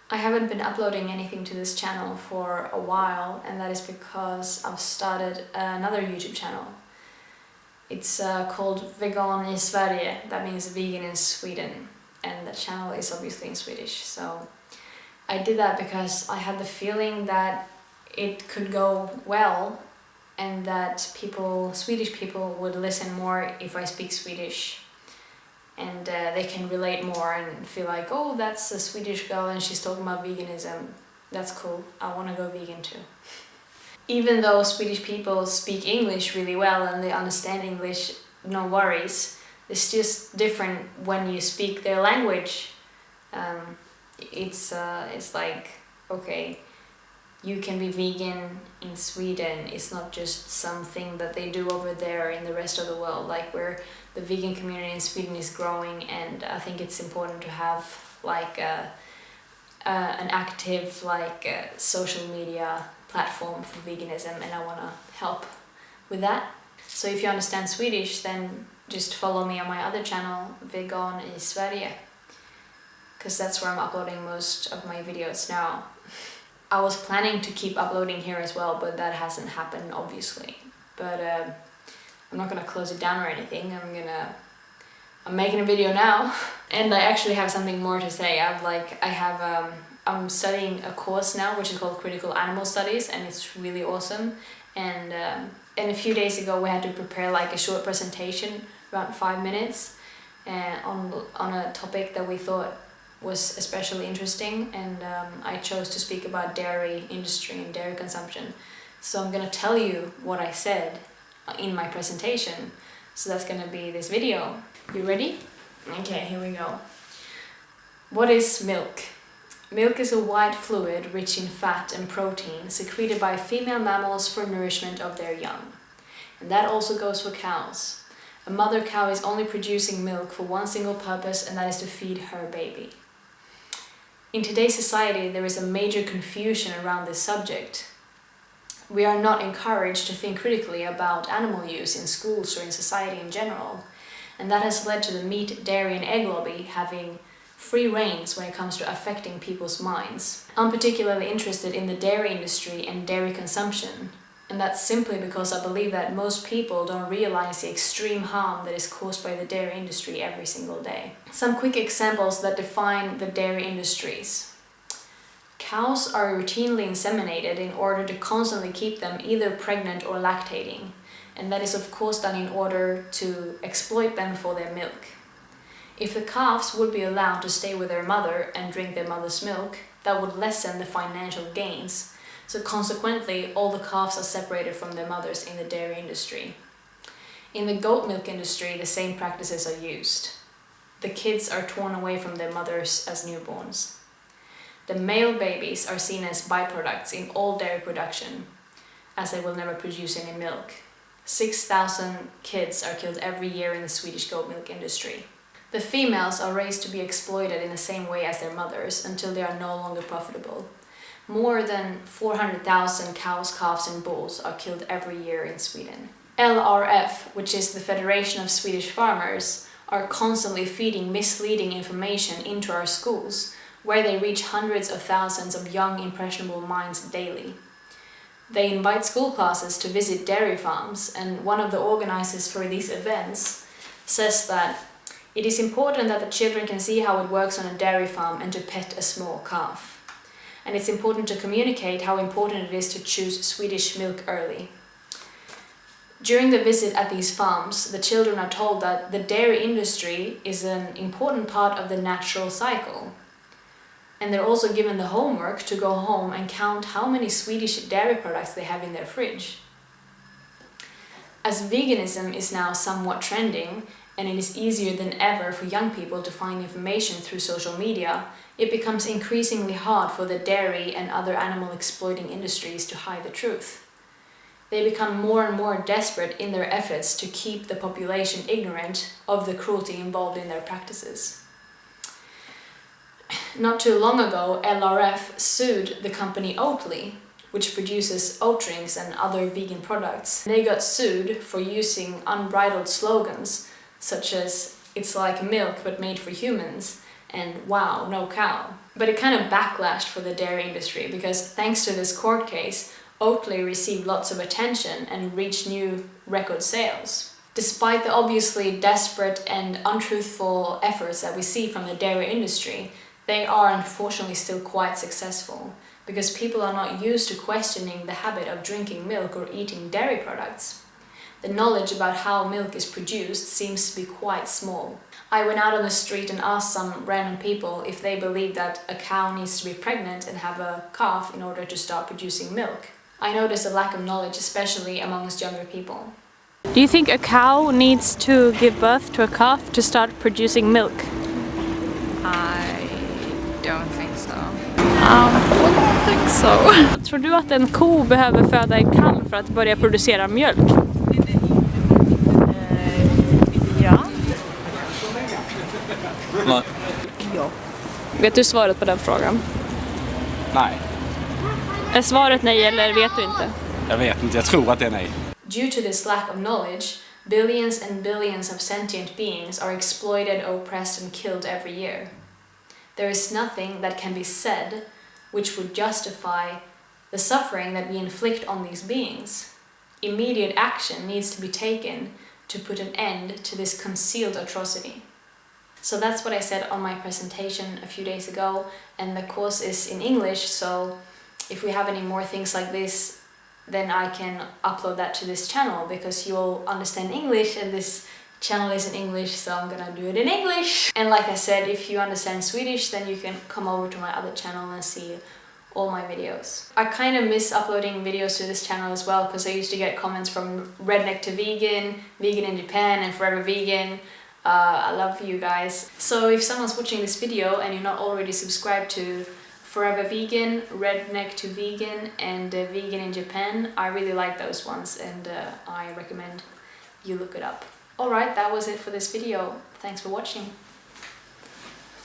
I haven't been uploading anything to this channel for a while, and that is because I've started another YouTube channel. It's called Vegan i Sverige, that means vegan in Sweden, and the channel is obviously in Swedish. So I did that because I had the feeling that it could go well and that Swedish people would listen more if I speak Swedish, and they can relate more and feel like, oh, that's a Swedish girl and she's talking about veganism. That's cool, I want to go vegan too. Even though Swedish people speak English really well and they understand English, no worries, it's just different when you speak their language. It's like, okay, you can be vegan in Sweden. It's not just something that they do over there in the rest of the world, like where the vegan community in Sweden is growing, and I think it's important to have like an active social media platform for veganism, and I want to help with that. So if you understand Swedish, then just follow me on my other channel, Vegan i Sverige, because that's where I'm uploading most of my videos now. I was planning to keep uploading here as well, but that hasn't happened, obviously. But I'm not gonna close it down or anything. I'm making a video now, and I actually have something more to say. I'm studying a course now, which is called Critical Animal Studies, and it's really awesome. And a few days ago, we had to prepare like a short presentation, about 5 minutes, on a topic that we thought was especially interesting, and I chose to speak about dairy industry and dairy consumption. So I'm gonna tell you what I said in my presentation. So that's gonna be this video. You ready? Okay, here we go. What is milk? Milk is a white fluid rich in fat and protein secreted by female mammals for nourishment of their young. And that also goes for cows. A mother cow is only producing milk for one single purpose, and that is to feed her baby. In today's society, there is a major confusion around this subject. We are not encouraged to think critically about animal use in schools or in society in general, and that has led to the meat, dairy and egg lobby having free reins when it comes to affecting people's minds. I'm particularly interested in the dairy industry and dairy consumption, and that's simply because I believe that most people don't realize the extreme harm that is caused by the dairy industry every single day. Some quick examples that define the dairy industries. Cows are routinely inseminated in order to constantly keep them either pregnant or lactating, and that is of course done in order to exploit them for their milk. If the calves would be allowed to stay with their mother and drink their mother's milk, that would lessen the financial gains. So consequently, all the calves are separated from their mothers in the dairy industry. In the goat milk industry, the same practices are used. The kids are torn away from their mothers as newborns. The male babies are seen as byproducts in all dairy production, as they will never produce any milk. 6,000 kids are killed every year in the Swedish goat milk industry. The females are raised to be exploited in the same way as their mothers until they are no longer profitable. More than 400,000 cows, calves and bulls are killed every year in Sweden. LRF, which is the Federation of Swedish Farmers, are constantly feeding misleading information into our schools, where they reach hundreds of thousands of young, impressionable minds daily. They invite school classes to visit dairy farms, and one of the organizers for these events says that it is important that the children can see how it works on a dairy farm and to pet a small calf. And it's important to communicate how important it is to choose Swedish milk early. During the visit at these farms, the children are told that the dairy industry is an important part of the natural cycle. And they're also given the homework to go home and count how many Swedish dairy products they have in their fridge. As veganism is now somewhat trending, and it is easier than ever for young people to find information through social media, it becomes increasingly hard for the dairy and other animal exploiting industries to hide the truth. They become more and more desperate in their efforts to keep the population ignorant of the cruelty involved in their practices. Not too long ago, LRF sued the company Oatly, which produces oat drinks and other vegan products. They got sued for using unbridled slogans such as "it's like milk but made for humans" and "wow, no cow." But it kind of backlashed for the dairy industry because thanks to this court case, Oatly received lots of attention and reached new record sales. Despite the obviously desperate and untruthful efforts that we see from the dairy industry, they are unfortunately still quite successful because people are not used to questioning the habit of drinking milk or eating dairy products. The knowledge about how milk is produced seems to be quite small. I went out on the street and asked some random people if they believe that a cow needs to be pregnant and have a calf in order to start producing milk. I noticed a lack of knowledge, especially amongst younger people. Do you think a cow needs to give birth to a calf to start producing milk? I don't think so. I think so. Tror du att en ko behöver föda en kalv för att börja producera mjölk? Ja. Nej. Ja. Vet du svaret på den frågan? Nej, Är svaret nej eller vet du inte? jag vet inte. Jag tror att det är nej. Due to this lack of knowledge, billions and billions of sentient beings are exploited, oppressed and killed every year. There is nothing that can be said which would justify the suffering that we inflict on these beings. Immediate action needs to be taken to put an end to this concealed atrocity. So that's what I said on my presentation a few days ago, and the course is in English, so if we have any more things like this, then I can upload that to this channel because you'll understand English and this channel is in English, so I'm gonna do it in English. And like I said, if you understand Swedish, then you can come over to my other channel and see all my videos. I kind of miss uploading videos to this channel as well because I used to get comments from Redneck to Vegan, Vegan in Japan and Forever Vegan. I love you guys. So if someone's watching this video and you're not already subscribed to Forever Vegan, Redneck to Vegan and Vegan in Japan, I really like those ones and I recommend you look it up. Alright, that was it for this video. Thanks for watching.